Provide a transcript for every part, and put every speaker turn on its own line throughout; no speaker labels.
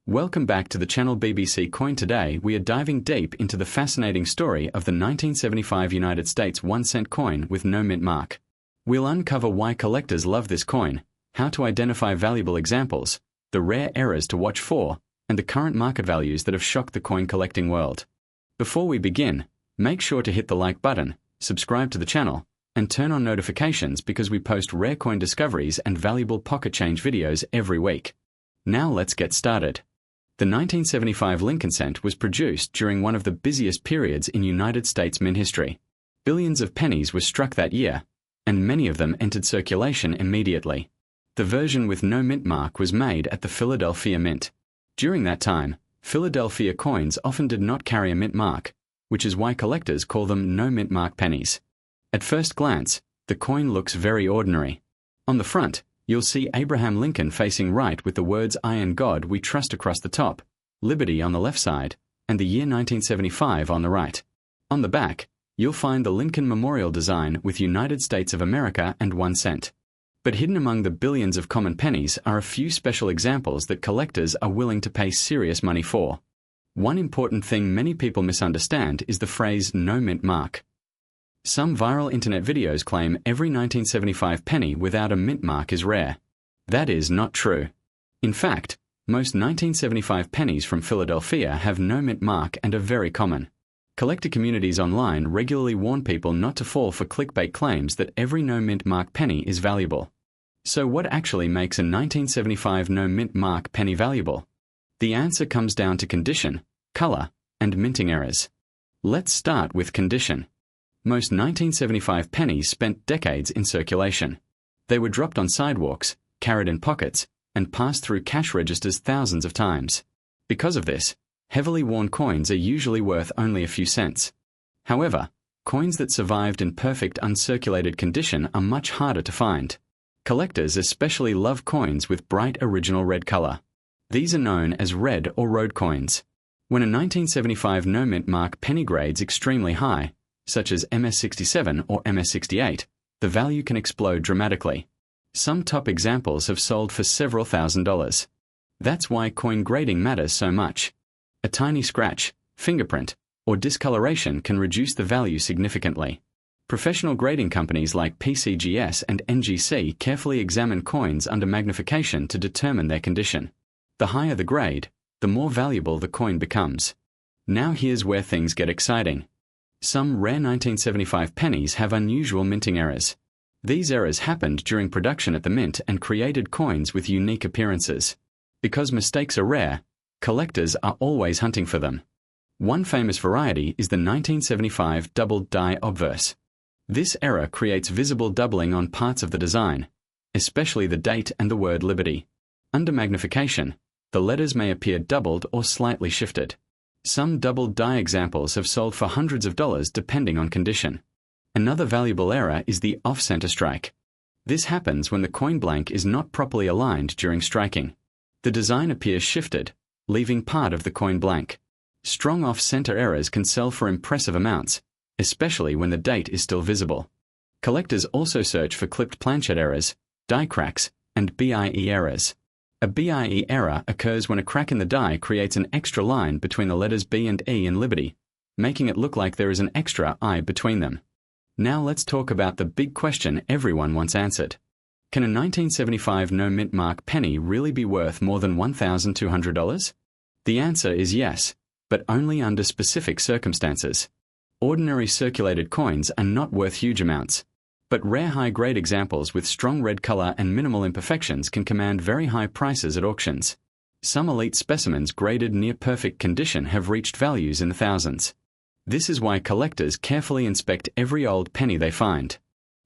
Welcome back to the channel BBC Coin. Today we are diving deep into the fascinating story of the 1975 United States 1-cent coin with no mint mark. We'll uncover why collectors love this coin, how to identify valuable examples, the rare errors to watch for, and the current market values that have shocked the coin collecting world. Before we begin, make sure to hit the like button, subscribe to the channel, and turn on notifications because we post rare coin discoveries and valuable pocket change videos every week. Now let's get started. The 1975 Lincoln cent was produced during one of the busiest periods in United States mint history. Billions of pennies were struck that year, and many of them entered circulation immediately. The version with no mint mark was made at the Philadelphia Mint. During that time, Philadelphia coins often did not carry a mint mark, which is why collectors call them no mint mark pennies. At first glance, the coin looks very ordinary. On the front, you'll see Abraham Lincoln facing right with the words "I and God we trust" across the top, Liberty on the left side, and the year 1975 on the right. On the back, you'll find the Lincoln Memorial design with United States of America and 1 cent. But hidden among the billions of common pennies are a few special examples that collectors are willing to pay serious money for. One important thing many people misunderstand is the phrase "no mint mark." Some viral internet videos claim every 1975 penny without a mint mark is rare. That is not true. In fact, most 1975 pennies from Philadelphia have no mint mark and are very common. Collector communities online regularly warn people not to fall for clickbait claims that every no mint mark penny is valuable. So what actually makes a 1975 no mint mark penny valuable? The answer comes down to condition, color, and minting errors. Let's start with condition. Most 1975 pennies spent decades in circulation. They were dropped on sidewalks, carried in pockets, and passed through cash registers thousands of times. Because of this, heavily worn coins are usually worth only a few cents. However, coins that survived in perfect uncirculated condition are much harder to find. Collectors especially love coins with bright original red color. These are known as red or road coins. When a 1975 no mint mark penny grades extremely high, such as MS67 or MS68, the value can explode dramatically. Some top examples have sold for several $1,000s. That's why coin grading matters so much. A tiny scratch, fingerprint, or discoloration can reduce the value significantly. Professional grading companies like PCGS and NGC carefully examine coins under magnification to determine their condition. The higher the grade, the more valuable the coin becomes. Now here's where things get exciting. Some rare 1975 pennies have unusual minting errors. These errors happened during production at the mint and created coins with unique appearances. Because mistakes are rare, collectors are always hunting for them. One famous variety is the 1975 doubled die obverse. This error creates visible doubling on parts of the design, especially the date and the word Liberty. Under magnification, the letters may appear doubled or slightly shifted. Some doubled die examples have sold for hundreds of dollars depending on condition. Another valuable error is the off-center strike. This happens when the coin blank is not properly aligned during striking. The design appears shifted, leaving part of the coin blank. Strong off-center errors can sell for impressive amounts, especially when the date is still visible. Collectors also search for clipped planchet errors, die cracks, and BIE errors. A BIE error occurs when a crack in the die creates an extra line between the letters B and E in Liberty, making it look like there is an extra I between them. Now let's talk about the big question everyone wants answered. Can a 1975 no mint mark penny really be worth more than $1,200? The answer is yes, but only under specific circumstances. Ordinary circulated coins are not worth huge amounts. But rare high-grade examples with strong red color and minimal imperfections can command very high prices at auctions. Some elite specimens graded near perfect condition have reached values in the thousands. This is why collectors carefully inspect every old penny they find.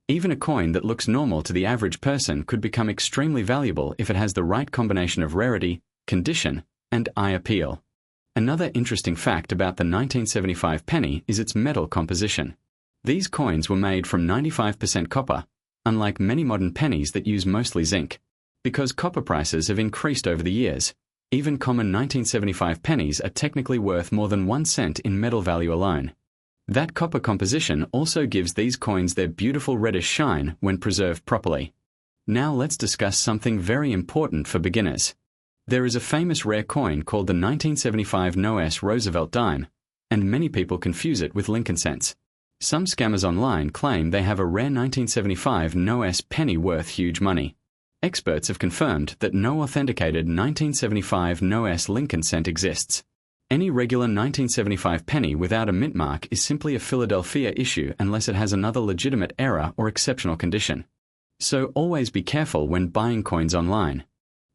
Even a coin that looks normal to the average person could become extremely valuable if it has the right combination of rarity, condition, and eye appeal. Another interesting fact about the 1975 penny is its metal composition. These coins were made from 95% copper, unlike many modern pennies that use mostly zinc. Because copper prices have increased over the years, even common 1975 pennies are technically worth more than 1 cent in metal value alone. That copper composition also gives these coins their beautiful reddish shine when preserved properly. Now let's discuss something very important for beginners. There is a famous rare coin called the 1975 No-S Roosevelt dime, and many people confuse it with Lincoln cents. Some scammers online claim they have a rare 1975 No-S penny worth huge money. Experts have confirmed that no authenticated 1975 No-S Lincoln cent exists. Any regular 1975 penny without a mint mark is simply a Philadelphia issue unless it has another legitimate error or exceptional condition. So always be careful when buying coins online.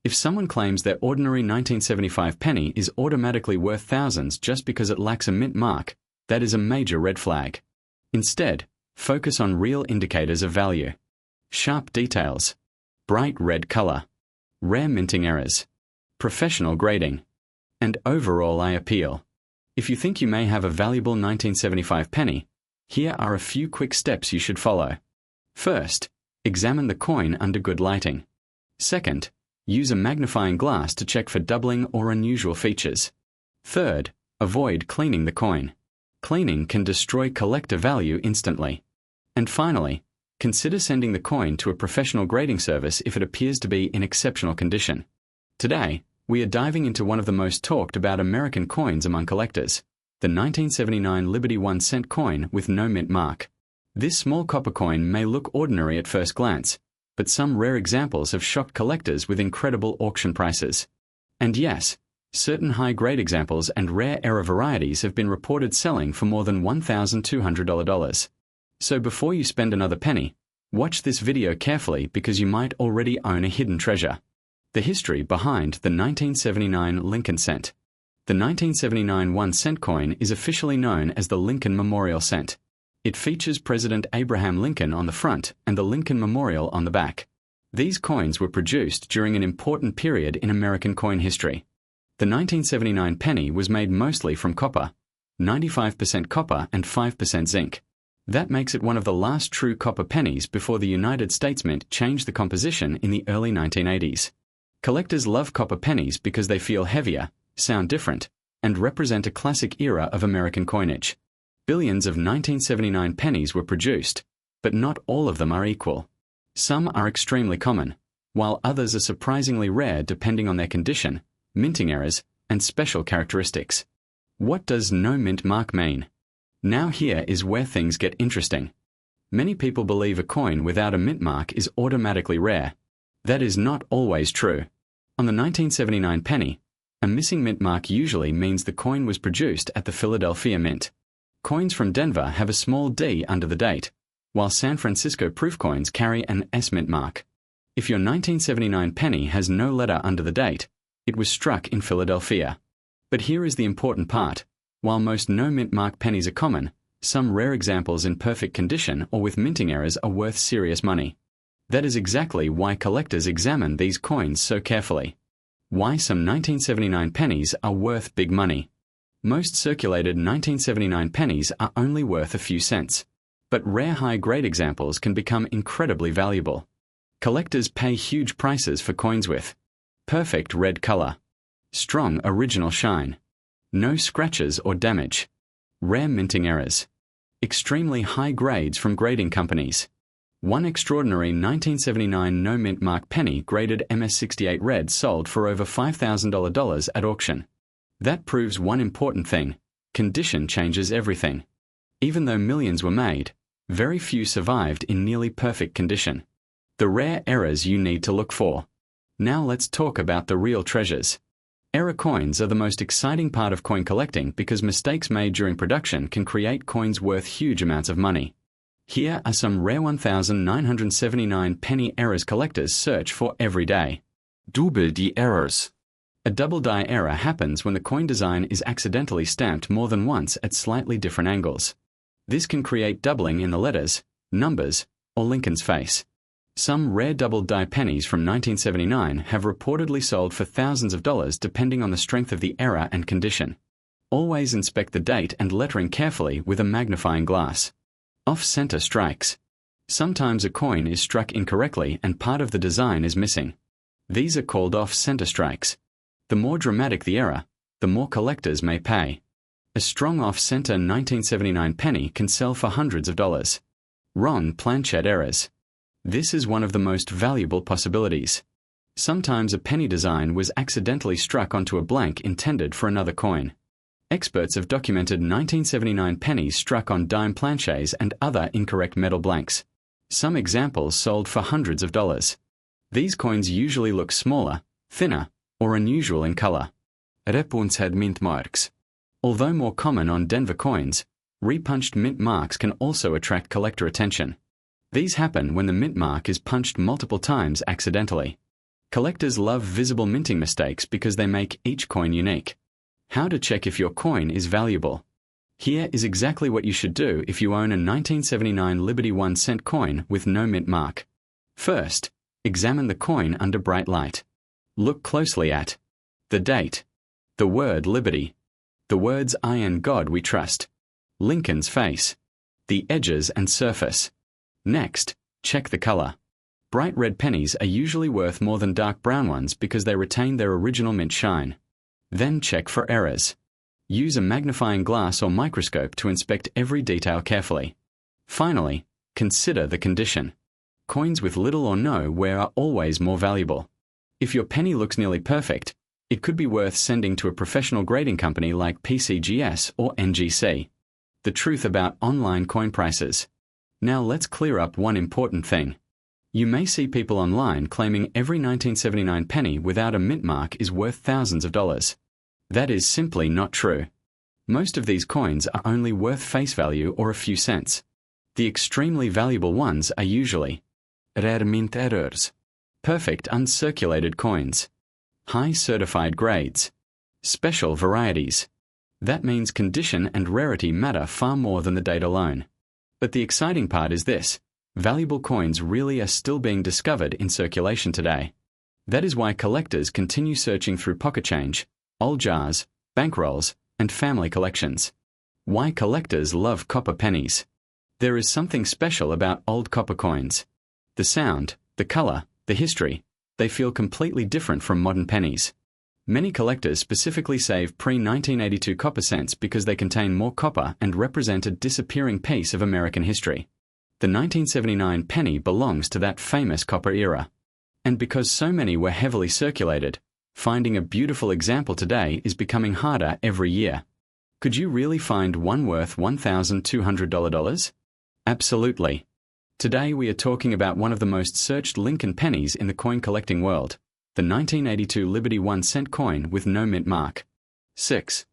If someone claims their ordinary 1975 penny is automatically worth thousands just because it lacks a mint mark, that is a major red flag. Instead, focus on real indicators of value. Sharp details, bright red color, rare minting errors, professional grading, and overall eye appeal. If you think you may have a valuable 1975 penny, here are a few quick steps you should follow. First, examine the coin under good lighting. Second, use a magnifying glass to check for doubling or unusual features. Third, avoid cleaning the coin. Cleaning can destroy collector value instantly. And finally, consider sending the coin to a professional grading service if it appears to be in exceptional condition. Today, we are diving into one of the most talked about American coins among collectors, the 1979 Liberty 1 cent coin with no mint mark. This small copper coin may look ordinary at first glance, but some rare examples have shocked collectors with incredible auction prices. And yes, certain high-grade examples and rare error varieties have been reported selling for more than $1,200. So before you spend another penny, watch this video carefully because you might already own a hidden treasure. The history behind the 1979 Lincoln cent. The 1979 1-cent coin is officially known as the Lincoln Memorial Cent. It features President Abraham Lincoln on the front and the Lincoln Memorial on the back. These coins were produced during an important period in American coin history. The 1979 penny was made mostly from copper, 95% copper and 5% zinc. That makes it one of the last true copper pennies before the United States Mint changed the composition in the early 1980s. Collectors love copper pennies because they feel heavier, sound different, and represent a classic era of American coinage. Billions of 1979 pennies were produced, but not all of them are equal. Some are extremely common, while others are surprisingly rare depending on their condition, minting errors, and special characteristics. What does no mint mark mean? Now here is where things get interesting. Many people believe a coin without a mint mark is automatically rare. That is not always true. On the 1979 penny, a missing mint mark usually means the coin was produced at the Philadelphia Mint. Coins from Denver have a small D under the date, while San Francisco proof coins carry an S mint mark. If your 1979 penny has no letter under the date, it was struck in Philadelphia. But here is the important part. While most no mint mark pennies are common, some rare examples in perfect condition or with minting errors are worth serious money. That is exactly why collectors examine these coins so carefully. Why some 1979 pennies are worth big money. Most circulated 1979 pennies are only worth a few cents, but rare high-grade examples can become incredibly valuable. Collectors pay huge prices for coins with perfect red color, strong original shine, no scratches or damage, rare minting errors, extremely high grades from grading companies. One extraordinary 1979 no mint mark penny graded MS68 red sold for over $5,000 at auction. That proves one important thing: condition changes everything. Even though millions were made, very few survived in nearly perfect condition. The rare errors you need to look for. Now let's talk about the real treasures. Error coins are the most exciting part of coin collecting because mistakes made during production can create coins worth huge amounts of money. Here are some rare 1979 penny errors collectors search for every day. Double die errors. A double die error happens when the coin design is accidentally stamped more than once at slightly different angles. This can create doubling in the letters, numbers, or Lincoln's face. Some rare double die pennies from 1979 have reportedly sold for thousands of dollars depending on the strength of the error and condition. Always inspect the date and lettering carefully with a magnifying glass. Off-center strikes. Sometimes a coin is struck incorrectly and part of the design is missing. These are called off-center strikes. The more dramatic the error, the more collectors may pay. A strong off-center 1979 penny can sell for hundreds of dollars. Wrong planchet errors. This is one of the most valuable possibilities. Sometimes a penny design was accidentally struck onto a blank intended for another coin. Experts have documented 1979 pennies struck on dime planchets and other incorrect metal blanks. Some examples sold for hundreds of dollars. These coins usually look smaller, thinner, or unusual in color. Repunched had mint marks. Although more common on Denver coins, repunched mint marks can also attract collector attention. These happen when the mint mark is punched multiple times accidentally. Collectors love visible minting mistakes because they make each coin unique. How to check if your coin is valuable. Here is exactly what you should do if you own a 1979 Liberty 1-cent coin with no mint mark. First, examine the coin under bright light. Look closely at the date, the word Liberty, the words I and God we trust, Lincoln's face, the edges and surface. Next, check the color. Bright red pennies are usually worth more than dark brown ones because they retain their original mint shine. Then check for errors. Use a magnifying glass or microscope to inspect every detail carefully. Finally, consider the condition. Coins with little or no wear are always more valuable. If your penny looks nearly perfect, it could be worth sending to a professional grading company like PCGS or NGC. The truth about online coin prices. Now let's clear up one important thing. You may see people online claiming every 1979 penny without a mint mark is worth thousands of dollars. That is simply not true. Most of these coins are only worth face value or a few cents. The extremely valuable ones are usually rare mint errors, perfect uncirculated coins, high certified grades, special varieties. That means condition and rarity matter far more than the date alone. But the exciting part is this: valuable coins really are still being discovered in circulation today. That is why collectors continue searching through pocket change, old jars, bankrolls, and family collections. Why collectors love copper pennies. There is something special about old copper coins. The sound, the color, the history, they feel completely different from modern pennies. Many collectors specifically save pre-1982 copper cents because they contain more copper and represent a disappearing piece of American history. The 1979 penny belongs to that famous copper era. And because so many were heavily circulated, finding a beautiful example today is becoming harder every year. Could you really find one worth $1,200? Absolutely. Today we are talking about one of the most searched Lincoln pennies in the coin collecting world, the 1982 Liberty 1-cent coin with no mint mark. 6.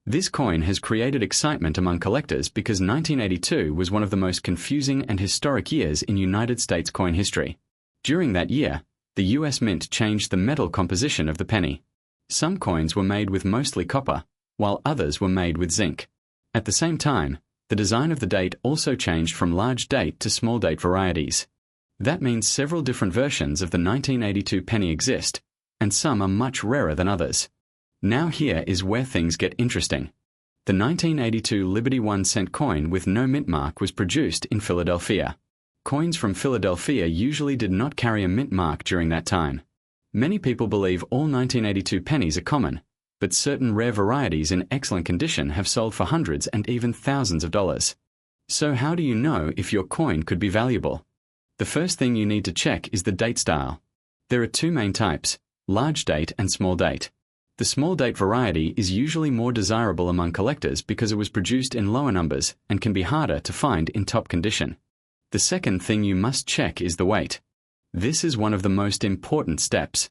This coin has created excitement among collectors because 1982 was one of the most confusing and historic years in United States coin history. During that year, the U.S. Mint changed the metal composition of the penny. Some coins were made with mostly copper, while others were made with zinc. At the same time, the design of the date also changed from large date to small date varieties. That means several different versions of the 1982 penny exist, and some are much rarer than others. Now here is where things get interesting. The 1982 Liberty 1-cent coin with no mint mark was produced in Philadelphia. Coins from Philadelphia usually did not carry a mint mark during that time. Many people believe all 1982 pennies are common, but certain rare varieties in excellent condition have sold for hundreds and even thousands of dollars. So how do you know if your coin could be valuable? The first thing you need to check is the date style. There are two main types, large date and small date. The small date variety is usually more desirable among collectors because it was produced in lower numbers and can be harder to find in top condition. The second thing you must check is the weight. This is one of the most important steps.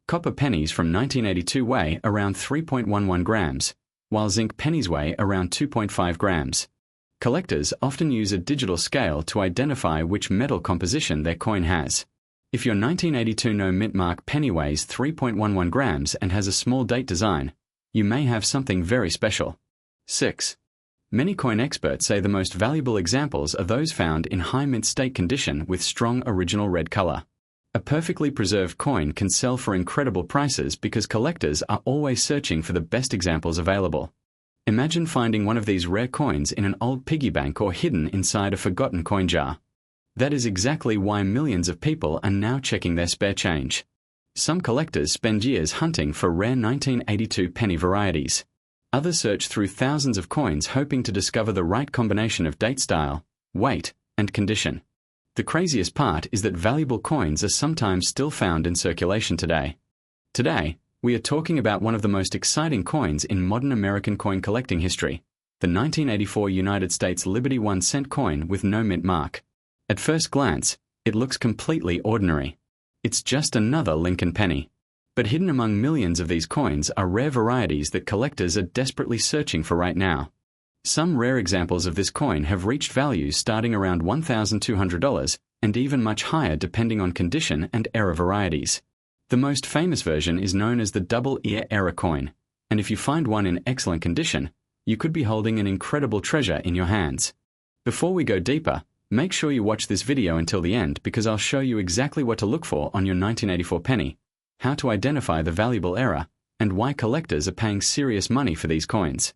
Copper pennies from 1982 weigh around 3.11 grams, while zinc pennies weigh around 2.5 grams. Collectors often use a digital scale to identify which metal composition their coin has. If your 1982 no mint mark penny weighs 3.11 grams and has a small date design, you may have something very special. 6. Many coin experts say the most valuable examples are those found in high mint state condition with strong original red color. A perfectly preserved coin can sell for incredible prices because collectors are always searching for the best examples available. Imagine finding one of these rare coins in an old piggy bank or hidden inside a forgotten coin jar. That is exactly why millions of people are now checking their spare change. Some collectors spend years hunting for rare 1982 penny varieties. Others search through thousands of coins hoping to discover the right combination of date style, weight, and condition. The craziest part is that valuable coins are sometimes still found in circulation today. Today, we are talking about one of the most exciting coins in modern American coin collecting history, the 1984 United States Liberty 1 cent coin with no mint mark. At first glance, it looks completely ordinary. It's just another Lincoln penny. But hidden among millions of these coins are rare varieties that collectors are desperately searching for right now. Some rare examples of this coin have reached values starting around $1,200 and even much higher depending on condition and era varieties. The most famous version is known as the Double Ear Era coin, and if you find one in excellent condition, you could be holding an incredible treasure in your hands. Before we go deeper, make sure you watch this video until the end because I'll show you exactly what to look for on your 1984 penny, how to identify the valuable era, and why collectors are paying serious money for these coins.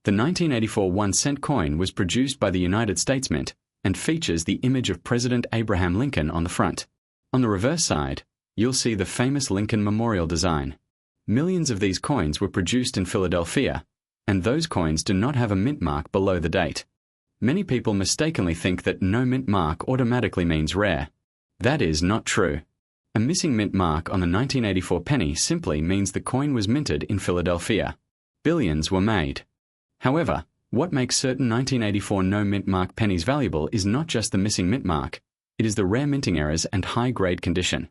The 1984 1-cent coin was produced by the United States Mint and features the image of President Abraham Lincoln on the front. On the reverse side, you'll see the famous Lincoln Memorial design. Millions of these coins were produced in Philadelphia, and those coins do not have a mint mark below the date. Many people mistakenly think that no mint mark automatically means rare. That is not true. A missing mint mark on the 1984 penny simply means the coin was minted in Philadelphia. Billions were made. However, what makes certain 1984 no mint mark pennies valuable is not just the missing mint mark, it is the rare minting errors and high-grade condition.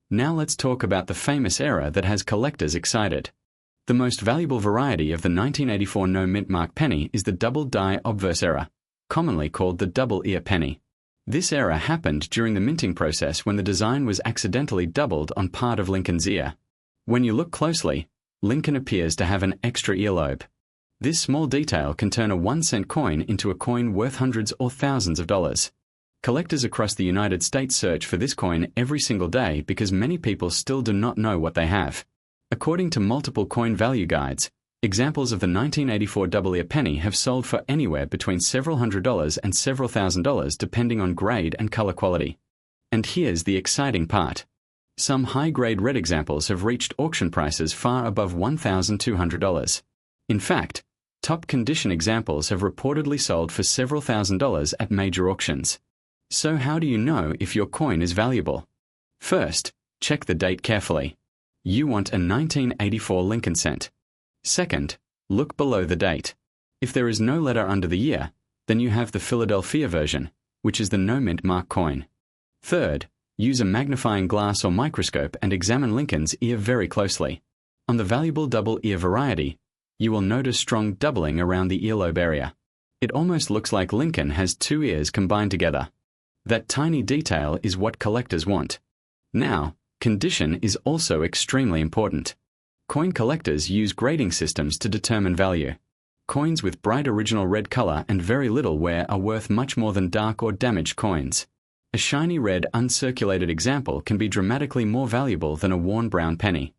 Now let's talk about the famous era that has collectors excited. The most valuable variety of the 1984 no mint mark penny is the double die obverse era, commonly called the double ear penny. This era happened during the minting process when the design was accidentally doubled on part of Lincoln's ear. When you look closely, Lincoln appears to have an extra earlobe. This small detail can turn a 1-cent coin into a coin worth hundreds or thousands of dollars. Collectors across the United States search for this coin every single day because many people still do not know what they have. According to multiple coin value guides, examples of the 1984 double ear penny have sold for anywhere between several $100s and several $1,000s depending on grade and color quality. And here's the exciting part. Some high-grade red examples have reached auction prices far above $1,200. In fact, top condition examples have reportedly sold for several $1,000s at major auctions. So how do you know if your coin is valuable? First, check the date carefully. You want a 1984 Lincoln cent. Second, look below the date. If there is no letter under the year, then you have the Philadelphia version, which is the no mint mark coin. Third, use a magnifying glass or microscope and examine Lincoln's ear very closely. On the valuable double ear variety, you will notice strong doubling around the earlobe area. It almost looks like Lincoln has two ears combined together. That tiny detail is what collectors want. Now, condition is also extremely important. Coin collectors use grading systems to determine value. Coins with bright original red color and very little wear are worth much more than dark or damaged coins. A shiny red uncirculated example can be dramatically more valuable than a worn brown penny.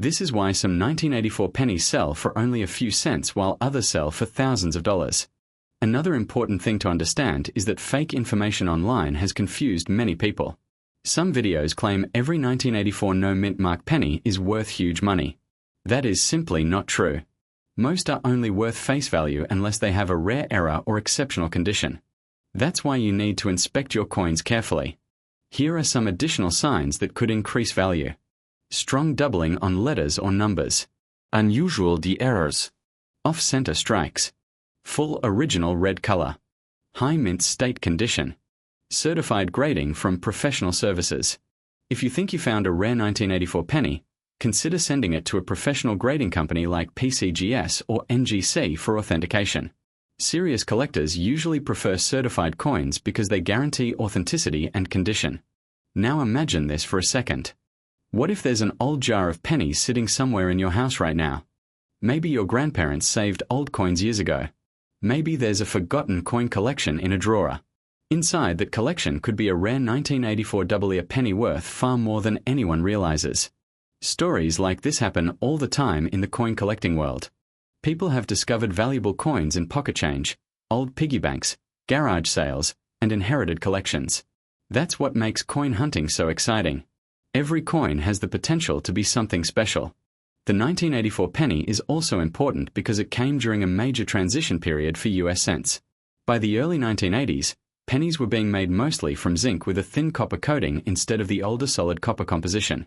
This is why some 1984 pennies sell for only a few cents while others sell for thousands of dollars. Another important thing to understand is that fake information online has confused many people. Some videos claim every 1984 no mint mark penny is worth huge money. That is simply not true. Most are only worth face value unless they have a rare error or exceptional condition. That's why you need to inspect your coins carefully. Here are some additional signs that could increase value. Strong doubling on letters or numbers. Unusual de-errors. Off-center strikes. Full original red color. High mint state condition. Certified grading from professional services. If you think you found a rare 1984 penny, consider sending it to a professional grading company like PCGS or NGC for authentication. Serious collectors usually prefer certified coins because they guarantee authenticity and condition. Now imagine this for a second. What if there's an old jar of pennies sitting somewhere in your house right now? Maybe your grandparents saved old coins years ago. Maybe there's a forgotten coin collection in a drawer. Inside that collection could be a rare 1984 double ear penny worth far more than anyone realizes. Stories like this happen all the time in the coin collecting world. People have discovered valuable coins in pocket change, old piggy banks, garage sales, and inherited collections. That's what makes coin hunting so exciting. Every coin has the potential to be something special. The 1984 penny is also important because it came during a major transition period for US cents. By the early 1980s, Pennies were being made mostly from zinc with a thin copper coating instead of the older solid copper composition.